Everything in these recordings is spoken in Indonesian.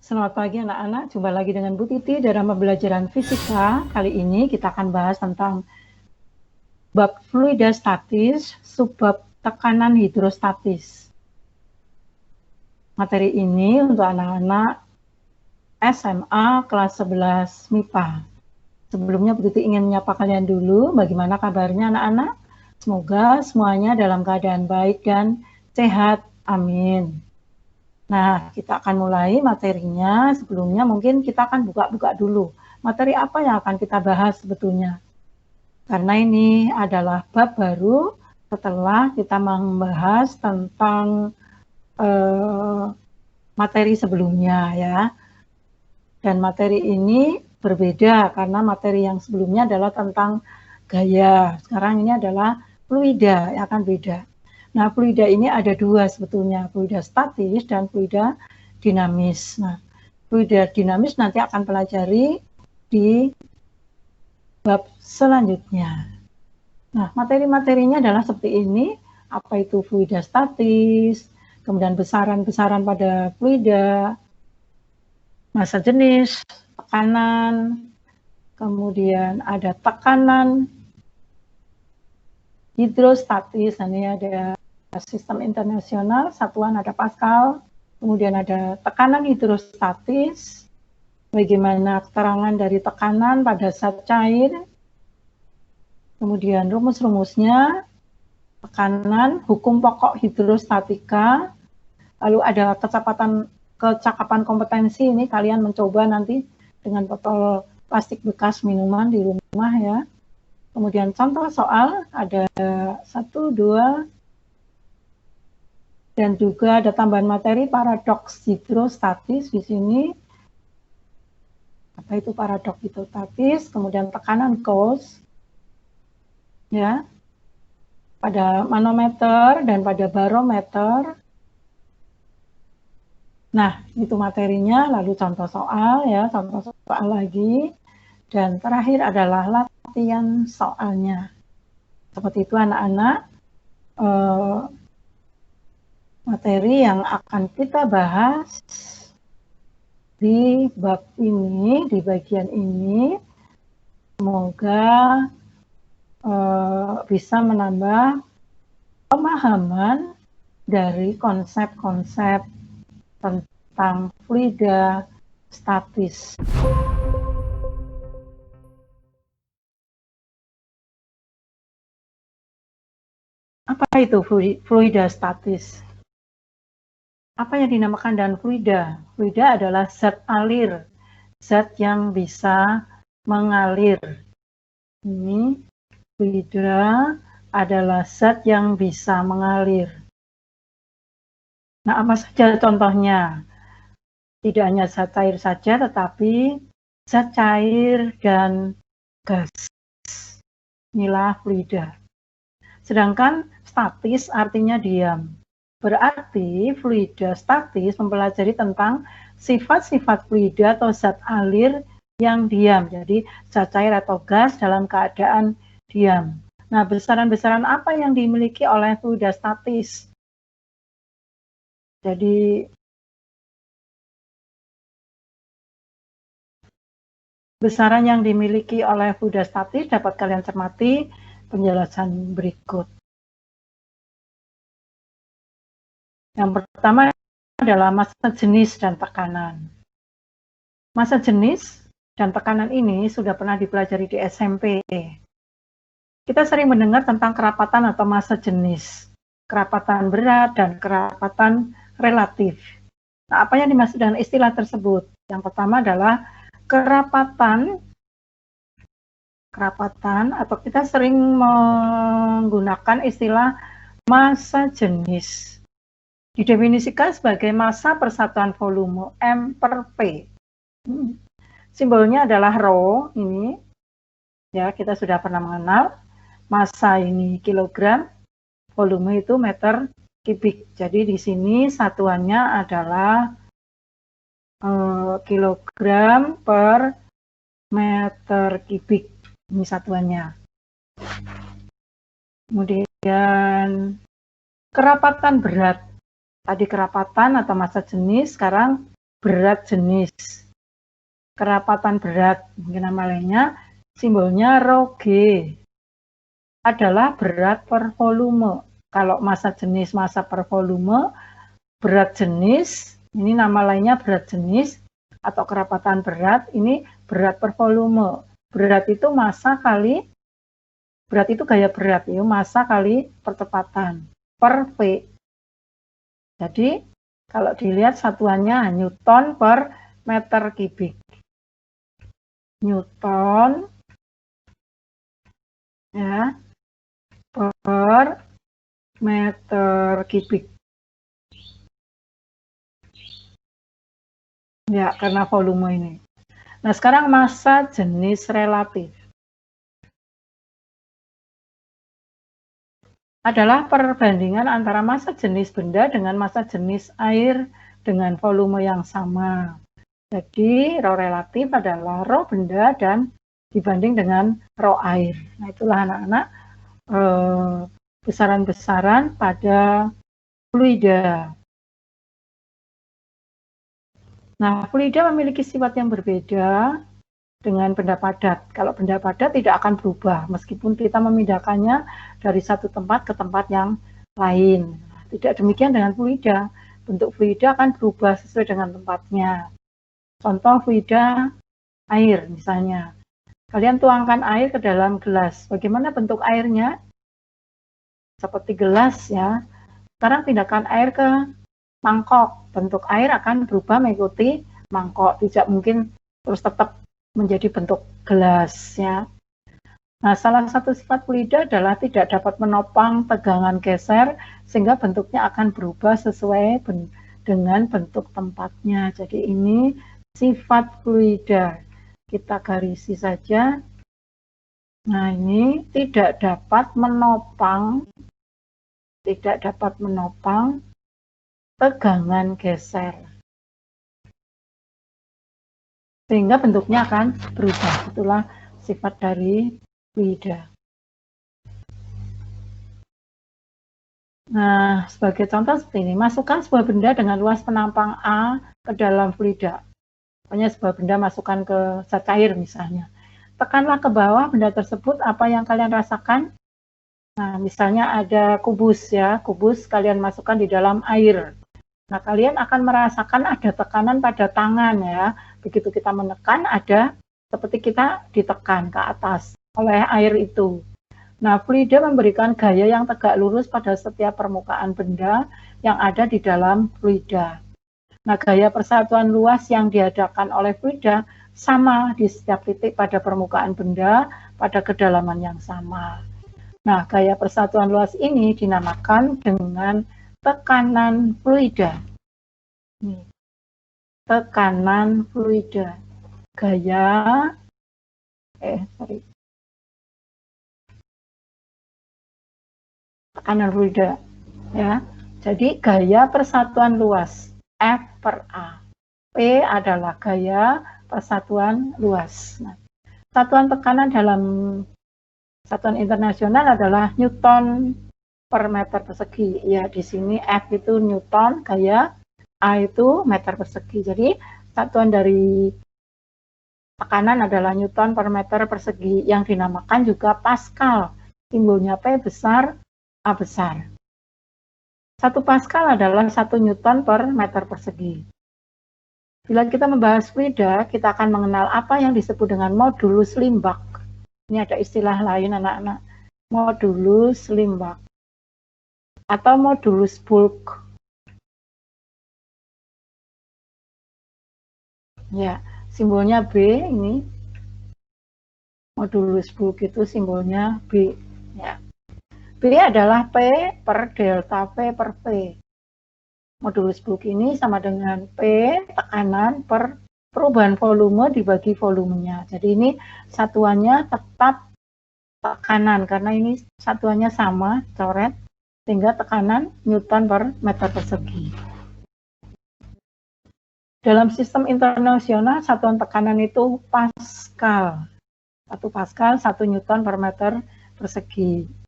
Selamat pagi anak-anak, jumpa lagi dengan Bu Titi dalam pembelajaran fisika. Kali ini kita akan bahas tentang bab fluidostatis, subbab tekanan hidrostatis. Materi ini untuk anak-anak SMA kelas 11 MIPA. Sebelumnya Bu Titi ingin menyapa kalian dulu, bagaimana kabarnya anak-anak? Semoga semuanya dalam keadaan baik dan sehat, amin. Nah, kita akan mulai materinya. Sebelumnya mungkin kita akan buka-buka dulu. Materi apa yang akan kita bahas sebetulnya? Karena ini adalah bab baru setelah kita membahas tentang materi sebelumnya ya. Dan materi ini berbeda karena materi yang sebelumnya adalah tentang gaya. Sekarang ini adalah fluida, yang akan beda. Nah, fluida ini ada dua sebetulnya, fluida statis dan fluida dinamis. Nah, fluida dinamis nanti akan pelajari di bab selanjutnya. Nah, materi-materinya adalah seperti ini, apa itu fluida statis, kemudian besaran-besaran pada fluida, massa jenis, tekanan, kemudian ada tekanan hidrostatis, ini ada sistem internasional, satuan ada Pascal, kemudian ada tekanan hidrostatis, bagaimana keterangan dari tekanan pada zat cair, kemudian rumus-rumusnya, tekanan, hukum pokok hidrostatika, lalu ada kecakapan kompetensi, ini kalian mencoba nanti dengan botol plastik bekas minuman di rumah ya. Kemudian contoh soal ada 1, 2, dan juga ada tambahan materi paradoks hidrostatis di sini. Apa itu paradoks hidrostatis? Kemudian tekanan Gauss ya. Pada manometer dan pada barometer. Nah, itu materinya, lalu contoh soal ya, contoh soal lagi. Dan terakhir adalah latihan soalnya. Seperti itu anak-anak. Materi yang akan kita bahas di bab ini, di bagian ini, semoga bisa menambah pemahaman dari konsep-konsep tentang fluida statis. Apa itu fluida statis? Apa yang dinamakan dan fluida? Fluida adalah zat alir, zat yang bisa mengalir. Ini fluida adalah zat yang bisa mengalir. Nah, apa saja contohnya? Tidak hanya zat cair saja, tetapi zat cair dan gas. Inilah fluida. Sedangkan statis artinya diam. Berarti fluida statis mempelajari tentang sifat-sifat fluida atau zat alir yang diam. Jadi zat cair atau gas dalam keadaan diam. Nah, besaran-besaran apa yang dimiliki oleh fluida statis? Jadi besaran yang dimiliki oleh fluida statis dapat kalian cermati penjelasan berikut. Yang pertama adalah massa jenis dan tekanan. Massa jenis dan tekanan ini sudah pernah dipelajari di SMP. Kita sering mendengar tentang kerapatan atau massa jenis, kerapatan berat dan kerapatan relatif. Nah, apa yang dimaksud dengan istilah tersebut? Yang pertama adalah kerapatan atau kita sering menggunakan istilah massa jenis. Didefinisikan sebagai massa persatuan volume M per P. Simbolnya adalah Rho ini. Ya, kita sudah pernah mengenal. Massa ini kilogram, volume itu meter kubik. Jadi di sini satuannya adalah kilogram per meter kubik. Ini satuannya. Kemudian kerapatan berat. Tadi kerapatan atau massa jenis, sekarang berat jenis. Kerapatan berat, mungkin nama lainnya, simbolnya rho G, adalah berat per volume. Kalau massa jenis massa per volume, berat jenis, ini nama lainnya berat jenis, atau kerapatan berat, ini berat per volume. Berat itu massa kali, berat itu gaya berat, ya, massa kali percepatan, per V. Jadi, kalau dilihat satuannya Newton per meter kubik. Newton ya per meter kubik. Ya, karena volume ini. Nah, sekarang massa jenis relatif adalah perbandingan antara massa jenis benda dengan massa jenis air dengan volume yang sama. Jadi, rho relatif adalah rho benda dan dibanding dengan rho air. Nah, itulah anak-anak besaran-besaran pada fluida. Nah, fluida memiliki sifat yang berbeda dengan benda padat. Kalau benda padat tidak akan berubah, meskipun kita memindahkannya dari satu tempat ke tempat yang lain. Tidak demikian dengan fluida. Bentuk fluida akan berubah sesuai dengan tempatnya. Contoh fluida air misalnya. Kalian tuangkan air ke dalam gelas. Bagaimana bentuk airnya? Seperti gelas ya. Sekarang pindahkan air ke mangkok. Bentuk air akan berubah mengikuti mangkok. Tidak mungkin terus tetap menjadi bentuk gelas ya. Nah, salah satu sifat fluida adalah tidak dapat menopang tegangan geser sehingga bentuknya akan berubah sesuai dengan bentuk tempatnya. Jadi ini sifat fluida. Kita garisi saja. Nah, ini tidak dapat menopang tegangan geser. Sehingga bentuknya akan berubah. Itulah sifat dari fluida. Nah, sebagai contoh seperti ini, masukkan sebuah benda dengan luas penampang A ke dalam fluida. Pokoknya sebuah benda masukkan ke zat cair misalnya. Tekanlah ke bawah benda tersebut, apa yang kalian rasakan? Nah, misalnya ada kubus ya, kubus kalian masukkan di dalam air. Nah, kalian akan merasakan ada tekanan pada tangan ya. Begitu kita menekan, ada seperti kita ditekan ke atas oleh air itu. Nah, fluida memberikan gaya yang tegak lurus pada setiap permukaan benda yang ada di dalam fluida. Nah, gaya persatuan luas yang diadakan oleh fluida sama di setiap titik pada permukaan benda pada kedalaman yang sama. Nah, gaya persatuan luas ini dinamakan dengan tekanan fluida. Nih, tekanan fluida. Gaya tekanan fluida ya. Jadi gaya persatuan luas F per A. P adalah gaya persatuan luas. Nah, satuan tekanan dalam satuan internasional adalah Newton per meter persegi. Ya, di sini F itu Newton, gaya A itu meter persegi. Jadi satuan dari tekanan adalah Newton per meter persegi yang dinamakan juga Pascal. Simbolnya P besar, A besar. 1 Pascal adalah 1 Newton per meter persegi. Bila kita membahas fluida, kita akan mengenal apa yang disebut dengan modulus Limbach. Ini ada istilah lain anak-anak. Modulus Limbach atau modulus bulk. Ya, simbolnya B ini. Modulus bulk itu simbolnya B. Ya. B adalah P per delta V per V. Modulus bulk ini sama dengan P tekanan per perubahan volume dibagi volumenya. Jadi ini satuannya tetap tekanan karena ini satuannya sama, coret, sehingga tekanan Newton per meter persegi. Dalam sistem internasional satuan tekanan itu Pascal. 1 Pascal 1 Newton per meter persegi.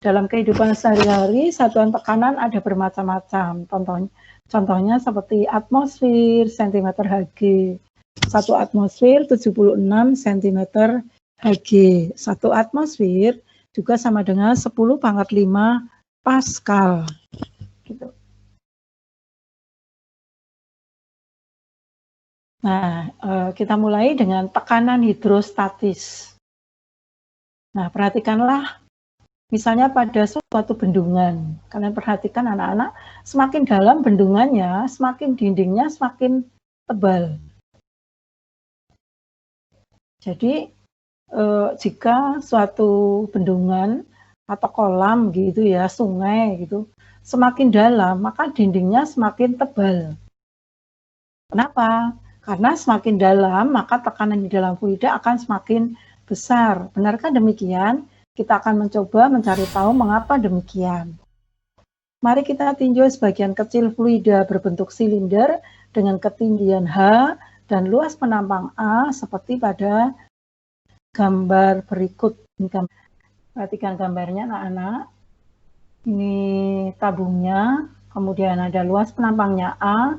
Dalam kehidupan sehari-hari, satuan tekanan ada bermacam-macam. Contohnya seperti atmosfer, cm Hg. 1 atmosfer 76 cm Hg. 1 atmosfer juga sama dengan 10⁵ Pascal. Gitu. Nah, kita mulai dengan tekanan hidrostatis. Nah, perhatikanlah misalnya pada suatu bendungan. Kalian perhatikan anak-anak, semakin dalam bendungannya, semakin dindingnya semakin tebal. Jadi, jika suatu bendungan atau kolam gitu ya, sungai gitu, semakin dalam, maka dindingnya semakin tebal. Kenapa? Karena semakin dalam, maka tekanan di dalam fluida akan semakin besar. Benarkah demikian? Kita akan mencoba mencari tahu mengapa demikian. Mari kita tinjau sebagian kecil fluida berbentuk silinder dengan ketinggian H dan luas penampang A seperti pada gambar berikut. Perhatikan gambarnya anak-anak. Ini tabungnya, kemudian ada luas penampangnya A,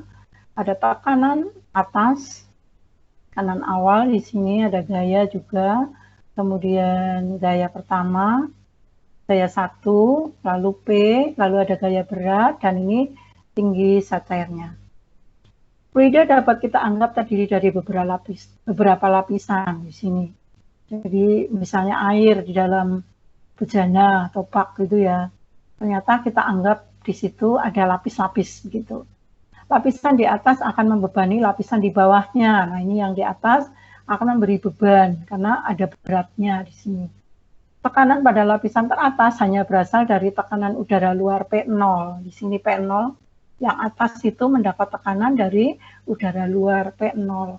ada tekanan atas, kanan awal di sini ada gaya juga, kemudian gaya pertama, gaya 1, lalu P, lalu ada gaya berat, dan ini tinggi zat cairnya. Fluida dapat kita anggap terdiri dari beberapa lapisan di sini. Jadi misalnya air di dalam bejana atau bak gitu ya, ternyata kita anggap di situ ada lapis-lapis gitu. Lapisan di atas akan membebani lapisan di bawahnya. Nah, ini yang di atas akan memberi beban karena ada beratnya di sini. Tekanan pada lapisan teratas hanya berasal dari tekanan udara luar P0. Di sini P0, yang atas itu mendapat tekanan dari udara luar P0.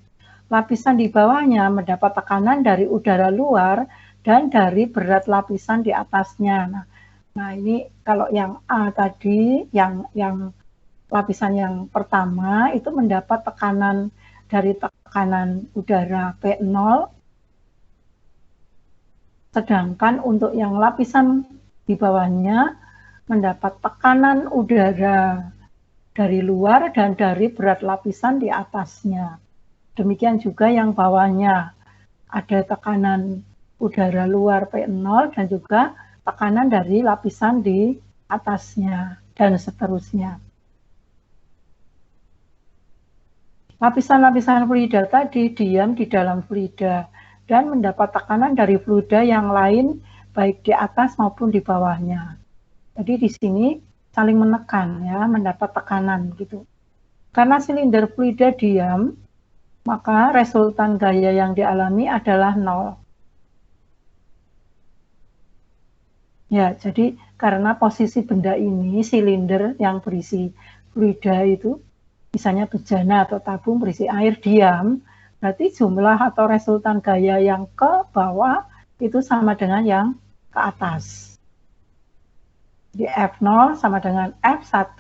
Lapisan di bawahnya mendapat tekanan dari udara luar dan dari berat lapisan di atasnya. Nah ini kalau yang A tadi, yang lapisan yang pertama itu mendapat tekanan dari tekanan udara P0, sedangkan untuk yang lapisan di bawahnya mendapat tekanan udara dari luar dan dari berat lapisan di atasnya. Demikian juga yang bawahnya ada tekanan udara luar P0 dan juga tekanan dari lapisan di atasnya dan seterusnya. Lapisan-lapisan fluida tadi diam di dalam fluida dan mendapat tekanan dari fluida yang lain baik di atas maupun di bawahnya. Jadi di sini saling menekan ya, mendapat tekanan gitu. Karena silinder fluida diam, maka resultan gaya yang dialami adalah 0. Ya, jadi karena posisi benda ini, silinder yang berisi fluida itu, misalnya bejana atau tabung berisi air diam, berarti jumlah atau resultan gaya yang ke bawah itu sama dengan yang ke atas. Jadi F0 sama dengan F1.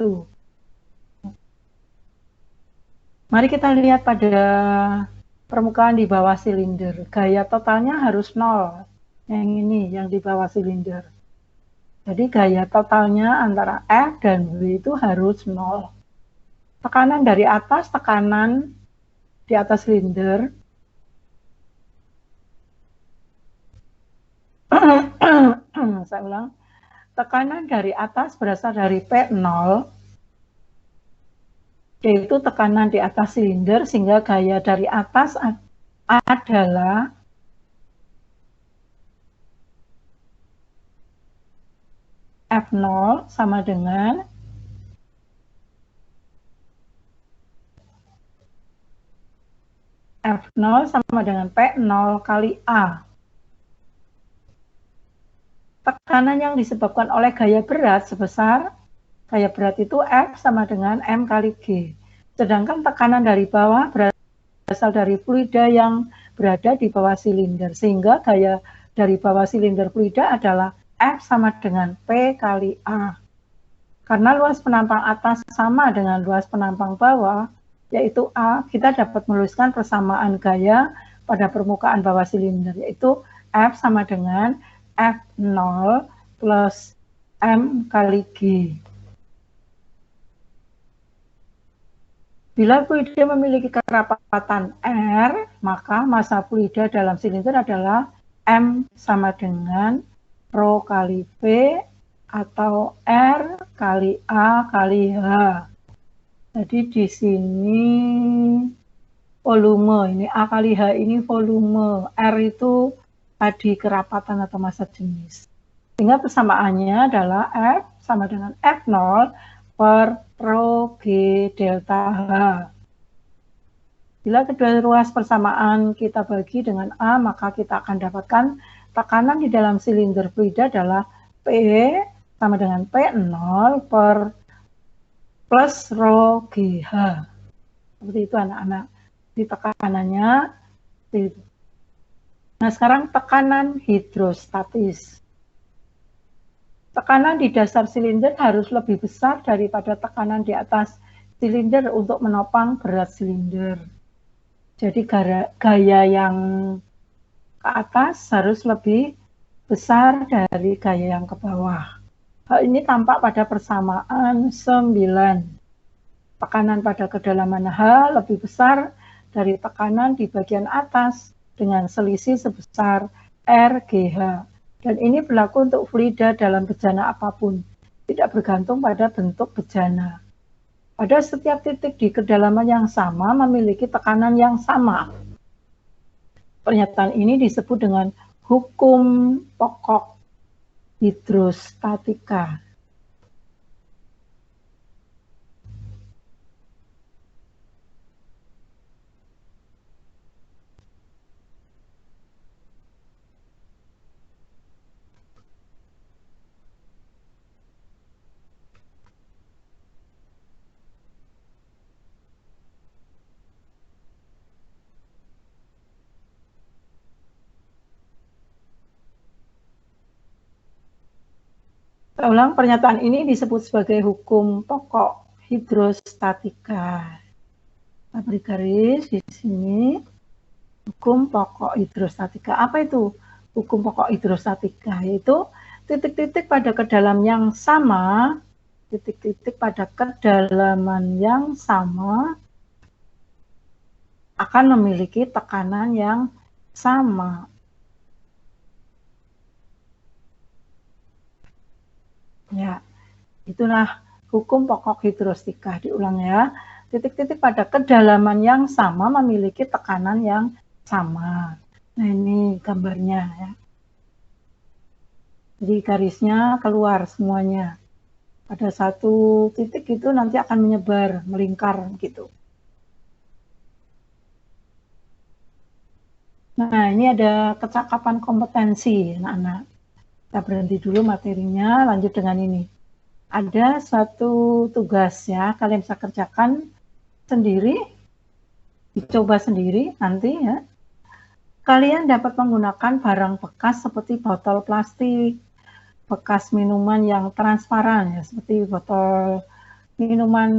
Mari kita lihat pada permukaan di bawah silinder. Gaya totalnya harus 0. Yang ini, yang di bawah silinder. Jadi gaya totalnya antara F dan W itu harus 0. Tekanan dari atas, tekanan di atas silinder. Saya ulang. Tekanan dari atas berasal dari P0, yaitu tekanan di atas silinder, sehingga gaya dari atas adalah F0 sama dengan F0 sama dengan P0 kali A. Tekanan yang disebabkan oleh gaya berat sebesar, gaya berat itu F sama dengan M kali G. Sedangkan tekanan dari bawah berasal dari fluida yang berada di bawah silinder. Sehingga gaya dari bawah silinder fluida adalah F sama dengan P kali A. Karena luas penampang atas sama dengan luas penampang bawah, yaitu A, kita dapat menuliskan persamaan gaya pada permukaan bawah silinder, yaitu F sama dengan F0 plus M kali G. Bila fluida memiliki kerapatan R, maka massa fluida dalam silinder adalah M sama dengan Rho kali V atau R kali A kali H. Jadi di sini volume, ini A kali H ini volume, R itu tadi kerapatan atau massa jenis. Sehingga persamaannya adalah F sama dengan F0 per Rho G delta H. Bila kedua ruas persamaan kita bagi dengan A, maka kita akan dapatkan tekanan di dalam silinder fluida adalah P sama dengan P0 per plus Rho GH. Seperti itu anak-anak. Di tekanannya. Nah sekarang tekanan hidrostatis. Tekanan di dasar silinder harus lebih besar daripada tekanan di atas silinder untuk menopang berat silinder. Jadi gaya yang ke atas harus lebih besar dari gaya yang ke bawah. Hal ini tampak pada persamaan 9. Tekanan pada kedalaman H lebih besar dari tekanan di bagian atas dengan selisih sebesar RGH. Dan ini berlaku untuk fluida dalam bejana apapun, tidak bergantung pada bentuk bejana. Pada setiap titik di kedalaman yang sama memiliki tekanan yang sama. Pernyataan ini disebut dengan hukum pokok hidrostatika. Saya ulang, pernyataan ini disebut sebagai hukum pokok hidrostatika. Kita beri garis di sini. Hukum pokok hidrostatika. Apa itu hukum pokok hidrostatika? Yaitu titik-titik pada kedalaman yang sama, titik-titik pada kedalaman yang sama akan memiliki tekanan yang sama. Ya, itulah hukum pokok hidrostatika. Diulang ya. Titik-titik pada kedalaman yang sama memiliki tekanan yang sama. Nah, ini gambarnya ya. Jadi garisnya keluar semuanya. Pada satu titik itu nanti akan menyebar, melingkar gitu. Nah, ini ada kecakapan kompetensi anak-anak. Kita berhenti dulu materinya, lanjut dengan ini. Ada satu tugas ya, kalian bisa kerjakan sendiri, dicoba sendiri nanti ya. Kalian dapat menggunakan barang bekas seperti botol plastik, bekas minuman yang transparan ya, seperti botol minuman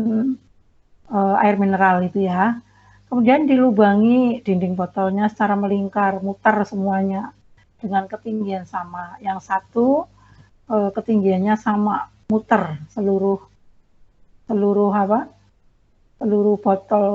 air mineral itu ya. Kemudian dilubangi dinding botolnya secara melingkar, muter semuanya dengan ketinggian sama. Yang satu ketinggiannya sama, muter seluruh botol,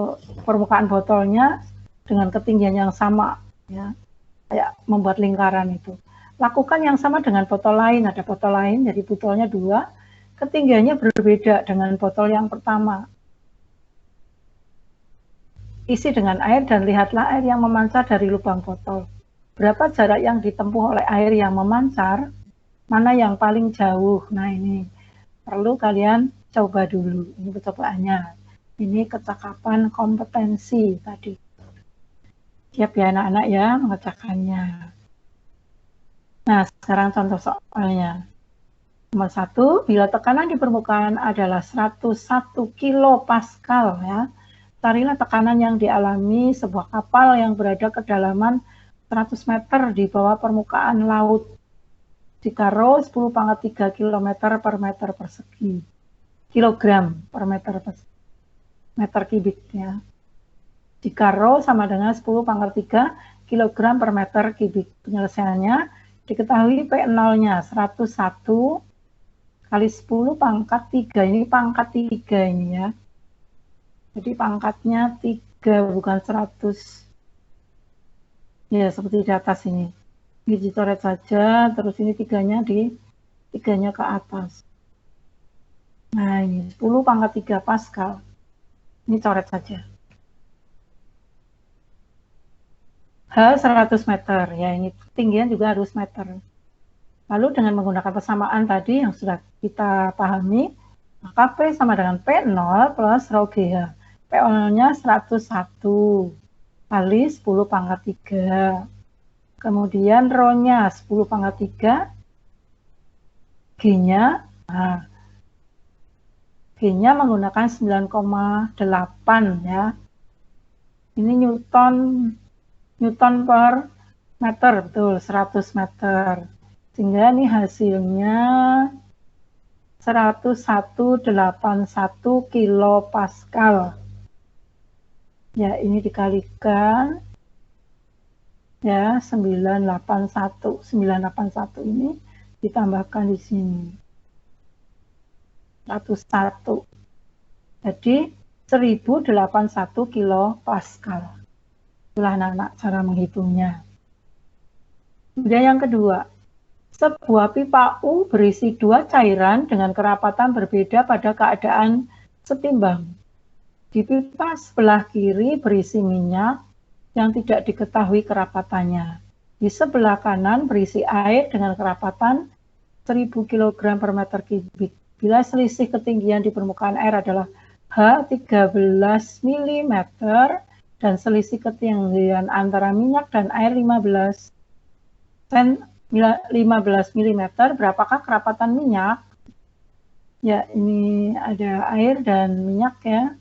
permukaan botolnya dengan ketinggian yang sama ya, kayak membuat lingkaran itu. Lakukan yang sama dengan botol lain, ada botol lain, jadi botolnya 2, ketinggiannya berbeda dengan botol yang pertama. Isi dengan air dan lihatlah air yang memancar dari lubang botol. Berapa jarak yang ditempuh oleh air yang memancar, mana yang paling jauh. Nah ini perlu kalian coba dulu, ini percobaannya. Ini kecakapan kompetensi tadi. Siap ya anak-anak ya mengerjakannya. Nah sekarang contoh soalnya. Nomor 1, bila tekanan di permukaan adalah 101 kilopascal ya, carilah tekanan yang dialami sebuah kapal yang berada kedalaman 100 meter di bawah permukaan laut. Jika Rho 10⁻³ km per meter persegi. Kilogram per meter kubik ya. Jika Rho sama dengan 10⁻³ kg per meter kubik. Penyelesaiannya diketahui P0-nya 101 kali 10 pangkat 3. Ini pangkat 3 ini ya. Jadi pangkatnya 3 bukan 100. Ya, seperti di atas ini. Ini dicoret saja, terus ini 3-nya ke atas. Nah, ini 10 pangkat 3 Pascal. Ini coret saja. H 100 meter. Ya, ini ketinggian juga harus meter. Lalu dengan menggunakan persamaan tadi yang sudah kita pahami, maka P sama dengan P0 plus rho GH. P0-nya 101 kali 10 pangkat 3. Kemudian rho-nya 10 pangkat 3. G-nya, nah, G-nya menggunakan 9,8 ya. Ini Newton per meter, betul, 100 meter. Sehingga ini hasilnya 101,81 kilopascal. Ya, ini dikalikan ya 981 ini ditambahkan di sini 101. Jadi 1081 kilopascal. Itulah anak-anak cara menghitungnya. Kemudian yang kedua, sebuah pipa U berisi 2 cairan dengan kerapatan berbeda pada keadaan setimbang. Di pipa sebelah kiri berisi minyak yang tidak diketahui kerapatannya. Di sebelah kanan berisi air dengan kerapatan 1000 kg per meter kubik. Bila selisih ketinggian di permukaan air adalah H 13 mm dan selisih ketinggian antara minyak dan air 15 mm, berapakah kerapatan minyak? Ya, ini ada air dan minyak ya.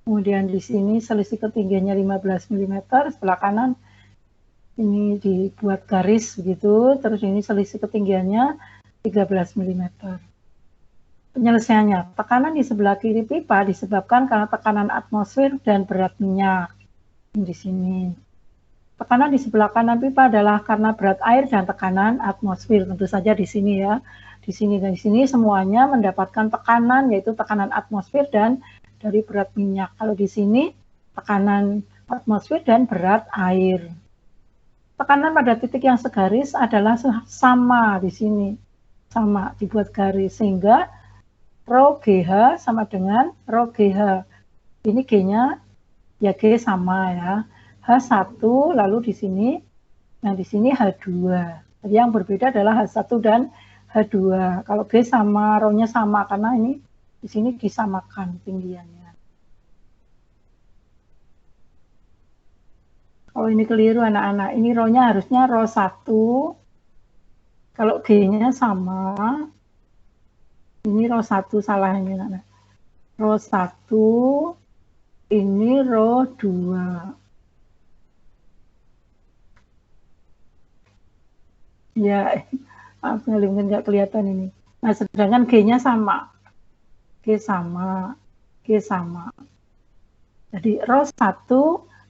Kemudian di sini selisih ketinggiannya 15 mm, sebelah kanan ini dibuat garis begitu, terus ini selisih ketinggiannya 13 mm. Penyelesaiannya, tekanan di sebelah kiri pipa disebabkan karena tekanan atmosfer dan berat minyak. Di sini. Tekanan di sebelah kanan pipa adalah karena berat air dan tekanan atmosfer. Tentu saja di sini ya. Di sini dan di sini semuanya mendapatkan tekanan, yaitu tekanan atmosfer dan dari berat minyak. Kalau di sini tekanan atmosfer dan berat air. Tekanan pada titik yang segaris adalah sama di sini. Sama, dibuat garis. Sehingga rho GH sama dengan rho GH. Ini G-nya ya G sama ya. H1 lalu di sini, yang di sini H2. Jadi yang berbeda adalah H1 dan H2. Kalau G sama, rho-nya sama karena ini di sini disamakan tinggiannya. Kalau ini keliru anak-anak, ini rho-nya harusnya rho 1. Kalau G-nya sama, ini rho 1 salah ini anak-anak. Rho 1, ini rho 2. Ya, mungkin nggak kelihatan ini. Nah, sedangkan G-nya sama. G sama. Jadi rho 1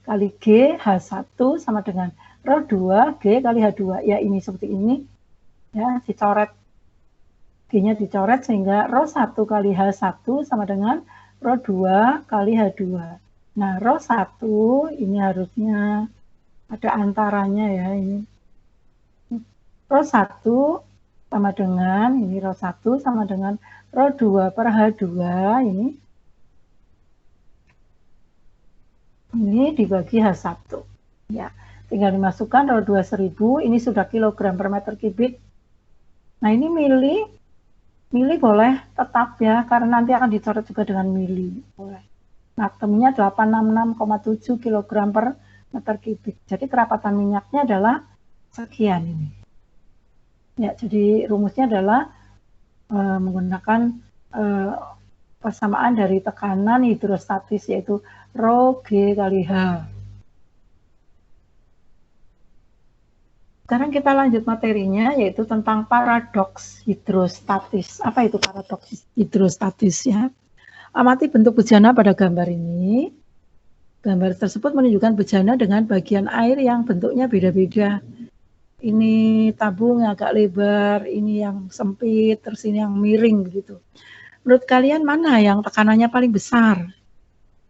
kali G H1 sama dengan rho 2 G kali H2. Ya, ini seperti ini. Ya, dicoret. G-nya dicoret sehingga rho 1 kali H1 sama dengan rho 2 kali H2. Nah, rho 1 ini harusnya ada antaranya ya ini. Rho 1 sama dengan, ini rho 1 sama dengan rho 2 per H2 ini dibagi H1. Ya, tinggal dimasukkan rho 2 1000, ini sudah kilogram per meter kubik. Nah, ini mili boleh tetap ya, karena nanti akan dicoret juga dengan mili. Boleh. Nah, temunya 866,7 kg per meter kubik. Jadi kerapatan minyaknya adalah sekian ini. Ya, jadi rumusnya adalah menggunakan persamaan dari tekanan hidrostatis, yaitu rho G kali H. Sekarang kita lanjut materinya, yaitu tentang paradoks hidrostatis. Apa itu paradoks hidrostatis ya? Amati bentuk bejana pada gambar ini. Gambar tersebut menunjukkan bejana dengan bagian air yang bentuknya beda-beda. Ini tabung yang agak lebar, ini yang sempit, terus ini yang miring begitu. Menurut kalian mana yang tekanannya paling besar?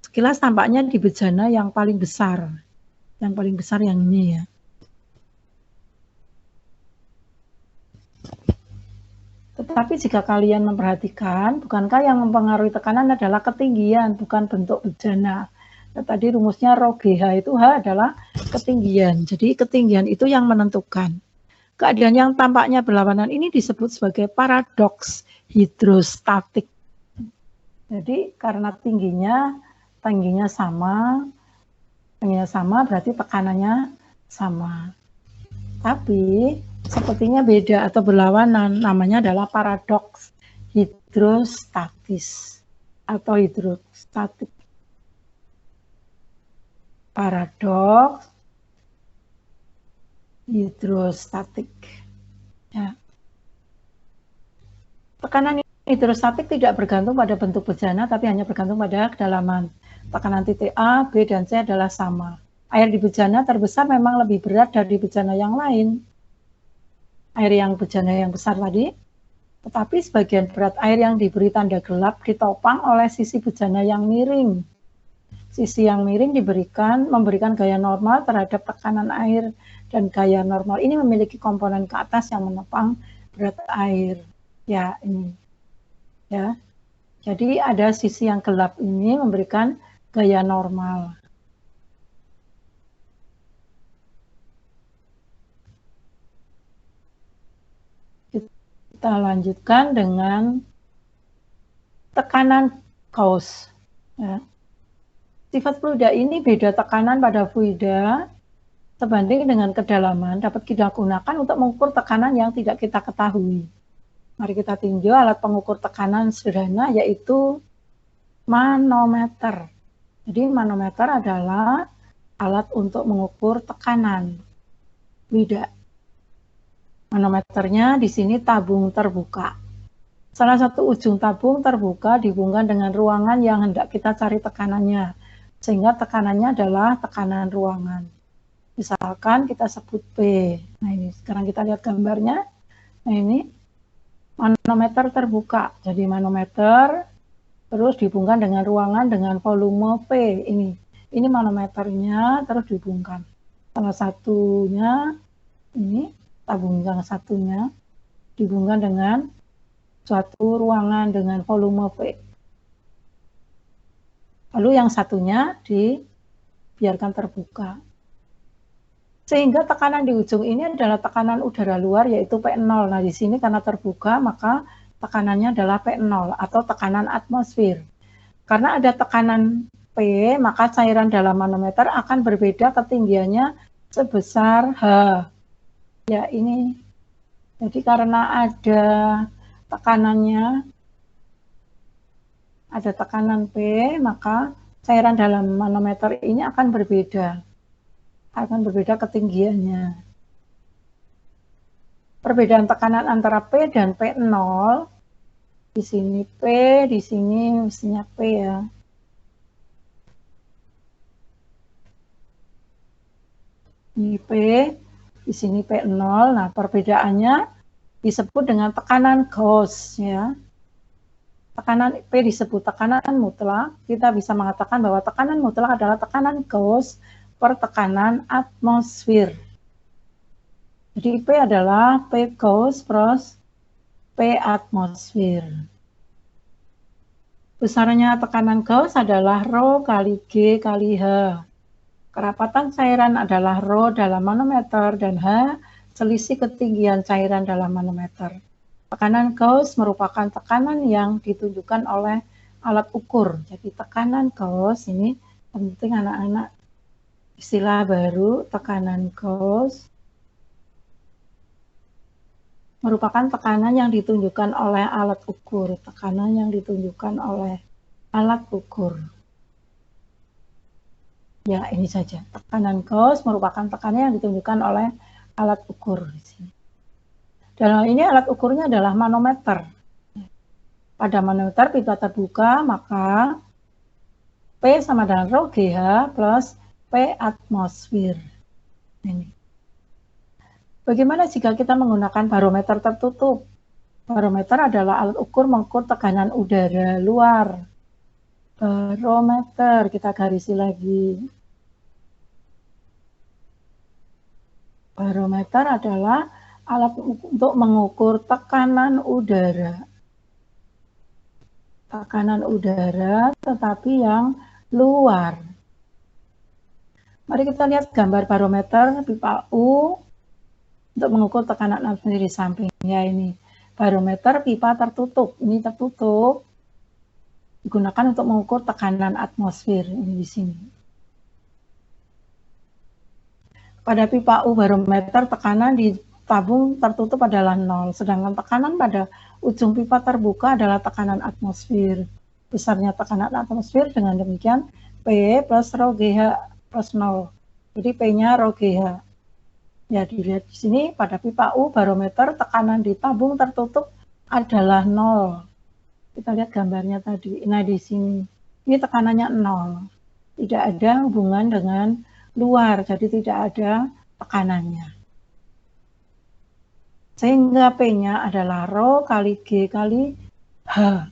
Sekilas tampaknya di bejana yang paling besar. Yang paling besar yang ini ya. Tetapi jika kalian memperhatikan, bukankah yang mempengaruhi tekanan adalah ketinggian, bukan bentuk bejana. Nah, tadi rumusnya rho GH itu H adalah ketinggian. Jadi ketinggian itu yang menentukan. Keadaan yang tampaknya berlawanan ini disebut sebagai paradoks hidrostatik. Jadi karena tingginya sama berarti tekanannya sama. Tapi sepertinya beda atau berlawanan, namanya adalah paradoks hidrostatis atau hidrostatik. Paradoks hidrostatik. Ya. Tekanan hidrostatik tidak bergantung pada bentuk bejana, tapi hanya bergantung pada kedalaman. Tekanan titik A, B, dan C adalah sama. Air di bejana terbesar memang lebih berat dari bejana yang lain. Air yang bejana yang besar tadi, tetapi sebagian berat air yang diberi tanda gelap ditopang oleh sisi bejana yang miring. Sisi yang miring memberikan gaya normal terhadap tekanan air, dan gaya normal ini memiliki komponen ke atas yang menopang berat air. Ya, ini. Ya. Jadi ada sisi yang gelap ini memberikan gaya normal. Kita lanjutkan dengan tekanan Gauss. Ya. Sifat fluida ini beda tekanan pada fluida sebanding dengan kedalaman dapat kita gunakan untuk mengukur tekanan yang tidak kita ketahui. Mari kita tinjau alat pengukur tekanan sederhana yaitu manometer. Jadi manometer adalah alat untuk mengukur tekanan fluida. Manometernya di sini tabung terbuka. Salah satu ujung tabung terbuka dihubungkan dengan ruangan yang hendak kita cari tekanannya, sehingga tekanannya adalah tekanan ruangan. Misalkan kita sebut P. Nah ini sekarang kita lihat gambarnya. Nah ini manometer terbuka. Jadi manometer terus dihubungkan dengan ruangan dengan volume P. Ini manometernya terus dihubungkan. Salah satunya ini tabung yang satunya dihubungkan dengan suatu ruangan dengan volume P. Lalu yang satunya dibiarkan terbuka. Sehingga tekanan di ujung ini adalah tekanan udara luar yaitu P0. Nah, di sini karena terbuka maka tekanannya adalah P0 atau tekanan atmosfer. Karena ada tekanan P, maka cairan dalam manometer akan berbeda ketinggiannya sebesar H. Ya, ini. Jadi karena ada tekanannya, ada tekanan P, maka cairan dalam manometer ini akan berbeda ketinggiannya. Perbedaan tekanan antara P dan P0, di sini P, di sini mestinya P ya. Ini P, di sini P0. Nah, perbedaannya disebut dengan tekanan Gauss ya. Tekanan P disebut tekanan mutlak. Kita bisa mengatakan bahwa tekanan mutlak adalah tekanan Gauss per tekanan atmosfer. Jadi P adalah P Gauss plus P atmosfer. Besarnya tekanan Gauss adalah rho kali G kali H. Kerapatan cairan adalah rho dalam manometer dan H selisih ketinggian cairan dalam manometer. Tekanan Gauss merupakan tekanan yang ditunjukkan oleh alat ukur. Jadi tekanan Gauss ini penting anak-anak, istilah baru, tekanan Gauss merupakan tekanan yang ditunjukkan oleh alat ukur. Tekanan yang ditunjukkan oleh alat ukur. Ya, ini saja. Tekanan Gauss merupakan tekanan yang ditunjukkan oleh alat ukur di sini. Dalam ini alat ukurnya adalah manometer. Pada manometer pipa terbuka, maka P sama dengan rho GH plus P atmosfer. Ini. Bagaimana jika kita menggunakan barometer tertutup? Barometer adalah alat ukur mengukur tekanan udara luar. Barometer, kita garisi lagi. Barometer adalah alat untuk mengukur tekanan udara. Tekanan udara tetapi yang luar. Mari kita lihat gambar barometer pipa U untuk mengukur tekanan atmosfer di sampingnya ini. Barometer pipa tertutup, ini tertutup, digunakan untuk mengukur tekanan atmosfer ini di sini. Pada pipa U barometer tekanan di tabung tertutup adalah 0, sedangkan tekanan pada ujung pipa terbuka adalah tekanan atmosfer. Besarnya tekanan atmosfer dengan demikian P plus rho GH plus 0. Jadi P-nya rho GH. Ya, dilihat di sini pada pipa U barometer tekanan di tabung tertutup adalah 0. Kita lihat gambarnya tadi. Nah, di sini ini tekanannya 0. Tidak ada hubungan dengan luar, jadi tidak ada tekanannya. Sehingga P-nya adalah rho kali G kali H.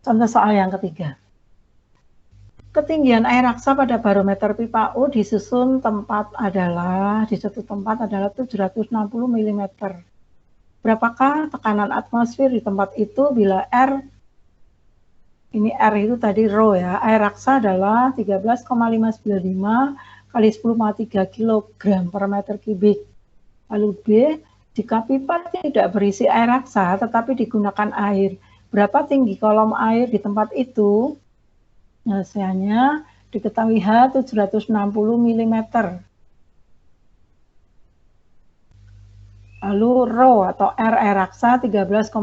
Contoh soal yang ketiga. Ketinggian air raksa pada barometer pipa U di suatu tempat adalah 760 mm. Berapakah tekanan atmosfer di tempat itu bila R, ini R itu tadi rho ya, air raksa adalah 13,595 kali 10,3 kg per meter kubik. Lalu B, jika pipa tidak berisi air raksa tetapi digunakan air, berapa tinggi kolom air di tempat itu? Penyelesaiannya diketahui H 760 mm. Lalu rho atau R air raksa 13,595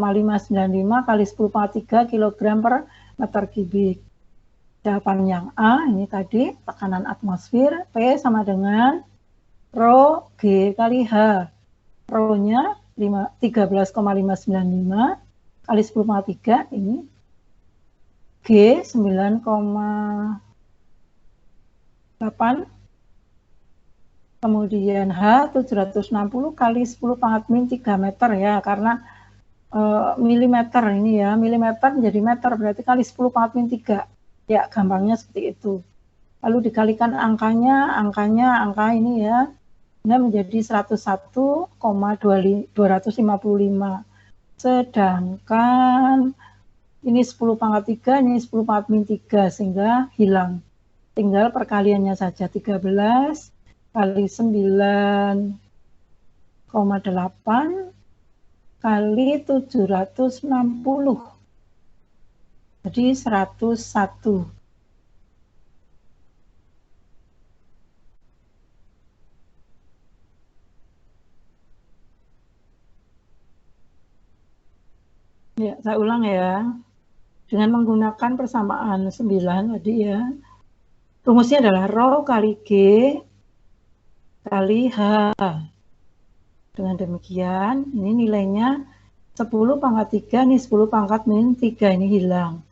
kali 10,3 kg per meter kubik. Jawaban yang A ini tadi tekanan atmosfer, P sama dengan rho G kali H. Rho-nya 13,595 kali 10,3 ini G 9,8, kemudian H 760 kali 10 pangkat min 3 meter ya, karena milimeter ini ya, milimeter menjadi meter berarti kali 10 pangkat min 3 ya, gampangnya seperti itu. Lalu dikalikan angka ini ya, ini menjadi 101,255, sedangkan ini 10 pangkat 3, ini 10 pangkat min 3, sehingga hilang. Tinggal perkaliannya saja, 13 kali 9,8 kali 760. Jadi 101. Ya, saya ulang ya. Dengan menggunakan persamaan 9 tadi ya, rumusnya adalah rho kali G kali H. Dengan demikian, ini nilainya 10 pangkat 3, ini 10 pangkat min 3, ini hilang.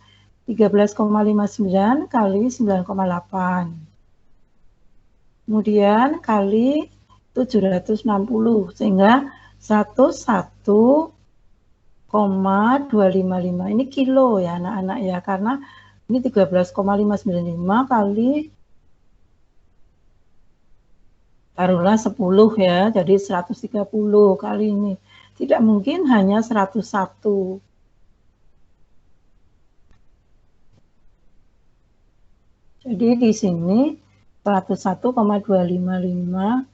13,59 kali 9,8. Kemudian kali 760, sehingga 101,255. Ini kilo ya anak-anak ya, karena ini 13,595 kali taruhlah 10 ya, jadi 130 kali ini. Tidak mungkin hanya 101. Jadi di sini 101,255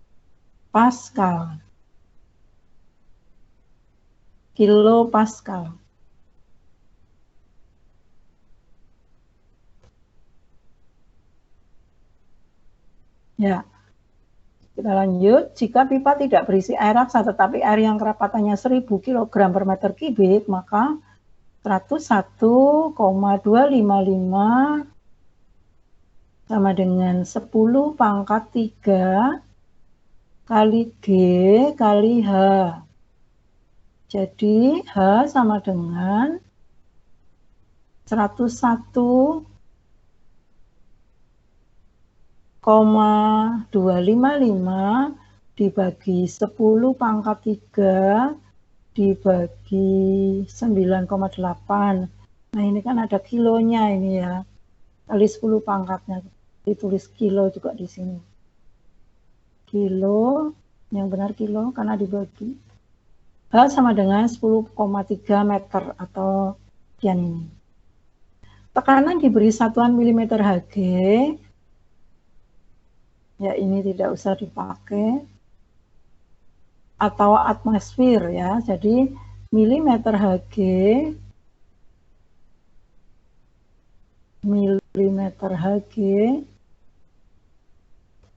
Pascal. Kilo Pascal. Ya, kita lanjut. Jika pipa tidak berisi air raksa tetapi air yang kerapatannya 1000 kg per meter kubik, maka 101,255 sama dengan 10 pangkat 3 kali G kali H. Jadi H sama dengan 101,255 dibagi 10 pangkat 3 dibagi 9,8. Nah ini kan ada kilonya ini ya, kali 10 pangkatnya, ditulis kilo juga di sini. Kilo, yang benar kilo karena dibagi. H sama dengan 10,3 meter atau sekian ini. Tekanan diberi satuan milimeter Hg, ya ini tidak usah dipakai, atau atmosfer ya, jadi milimeter Hg,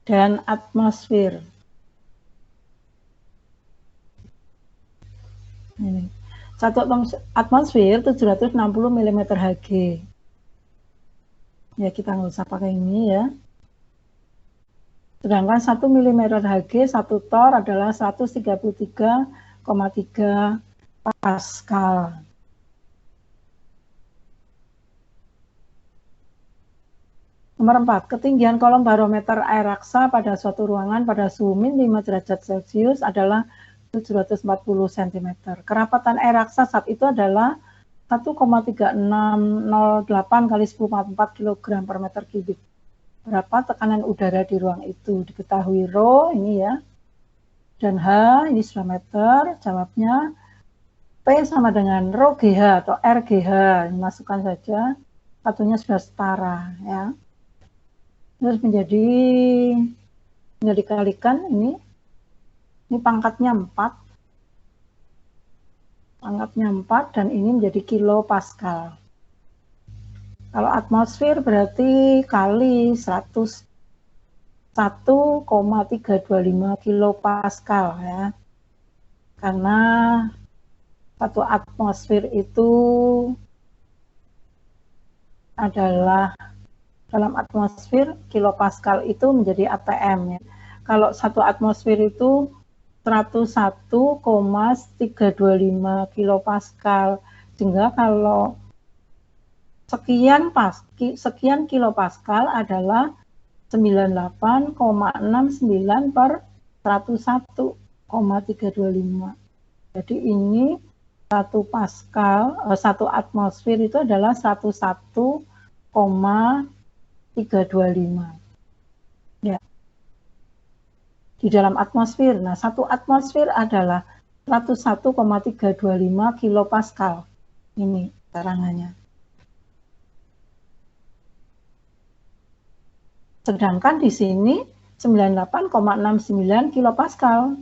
dan atmosfer. Ini. Satu atmosfer 760 mm Hg. Ya kita nggak usah pakai ini ya. Sedangkan 1 mm Hg 1 torr adalah 133,3 Pascal. Nomor 4, ketinggian kolom barometer air raksa pada suatu ruangan pada suhu min 5 derajat Celcius adalah 740 cm. Kerapatan air raksa saat itu adalah 1,3608 kali 10^4 kg per meter kubik. Berapa tekanan udara di ruang itu? Diketahui Rho ini ya. Dan H ini sudah meter, jawabnya P sama dengan Rho GH atau RGH. Masukkan saja, satunya sudah setara ya. Terus tinggal dikalikan ini pangkatnya 4. Pangkatnya 4 dan ini menjadi kilo Pascal. Kalau atmosfer berarti kali 101,325 kilo Pascal ya. Karena satu atmosfer itu adalah, dalam atmosfer kilopascal itu menjadi atm ya. Kalau satu atmosfer itu 101,325 kilopascal, sehingga kalau sekian kilopascal adalah 98,69 per 101,325. Jadi ini satu atmosfer itu adalah 101,325 ya di dalam atmosfer. Nah, satu atmosfer adalah 101,325 kilopascal. Ini terangannya. Sedangkan di sini 98,69 kilopascal.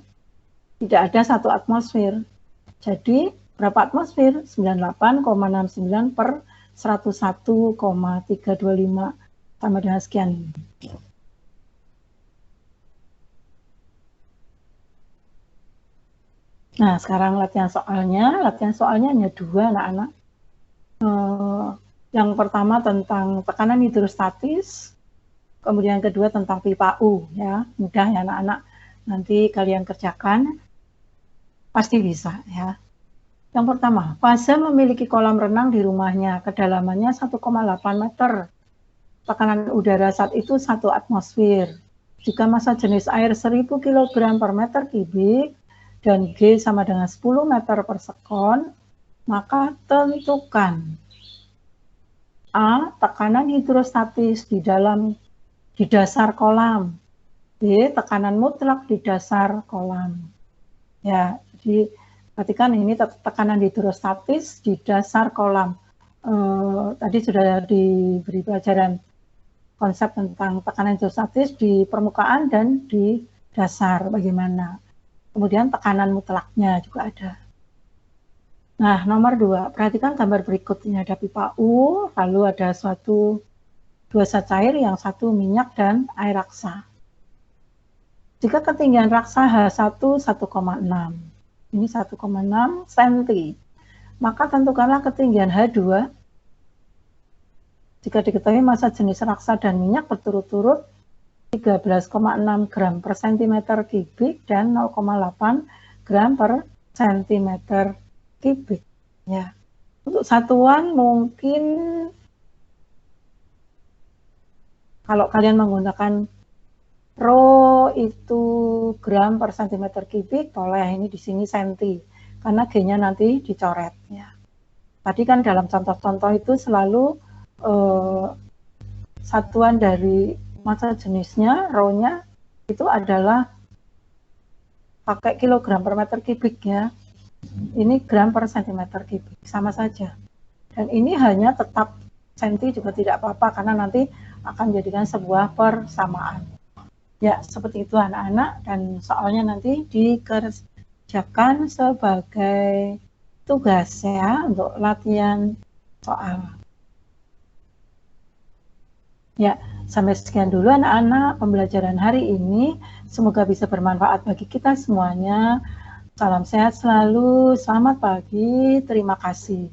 Tidak ada satu atmosfer. Jadi berapa atmosfer? 98,69 per 101,325 sama dengan sekian. Nah, sekarang latihan soalnya. Latihan soalnya hanya 2 anak-anak. Yang pertama tentang tekanan hidrostatis, kemudian yang kedua tentang pipa U ya. Mudah ya anak-anak. Nanti kalian kerjakan, pasti bisa ya. Yang pertama, Faza memiliki kolam renang di rumahnya, kedalamannya 1,8 meter. Tekanan udara saat itu 1 atmosfer. Jika massa jenis air 1000 kg per meter kubik dan G sama dengan 10 meter per sekon, maka tentukan A. Tekanan hidrostatis di dasar kolam. B. Tekanan mutlak di dasar kolam. Ya, jadi perhatikan ini tekanan hidrostatis di dasar kolam. Tadi sudah diberi pelajaran konsep tentang tekanan hidrostatis di permukaan dan di dasar bagaimana. Kemudian tekanan mutlaknya juga ada. Nah, nomor 2, perhatikan gambar berikut. Ini ada pipa U, lalu ada dua zat cair, yang satu minyak dan air raksa. Jika ketinggian raksa H1 1,6, ini 1,6 cm, maka tentukanlah ketinggian H2 jika diketahui massa jenis raksa dan minyak berturut-turut 13,6 gram per centimeter kubik dan 0,8 gram per centimeter kubik. Ya. Untuk satuan mungkin kalau kalian menggunakan Rho itu gram per centimeter kubik, boleh ini di sini senti, karena G-nya nanti dicoret ya. Tadi kan dalam contoh-contoh itu selalu satuan dari massa jenisnya, rho-nya itu adalah pakai kilogram per meter kubik ya. Ini gram per centimeter kubik, sama saja. Dan ini hanya tetap senti juga tidak apa-apa, karena nanti akan menjadikan sebuah persamaan. Ya, seperti itu anak-anak, dan soalnya nanti dikerjakan sebagai tugas ya, untuk latihan soal. Ya, sampai sekian dulu anak-anak pembelajaran hari ini. Semoga bisa bermanfaat bagi kita semuanya. Salam sehat selalu, selamat pagi, terima kasih.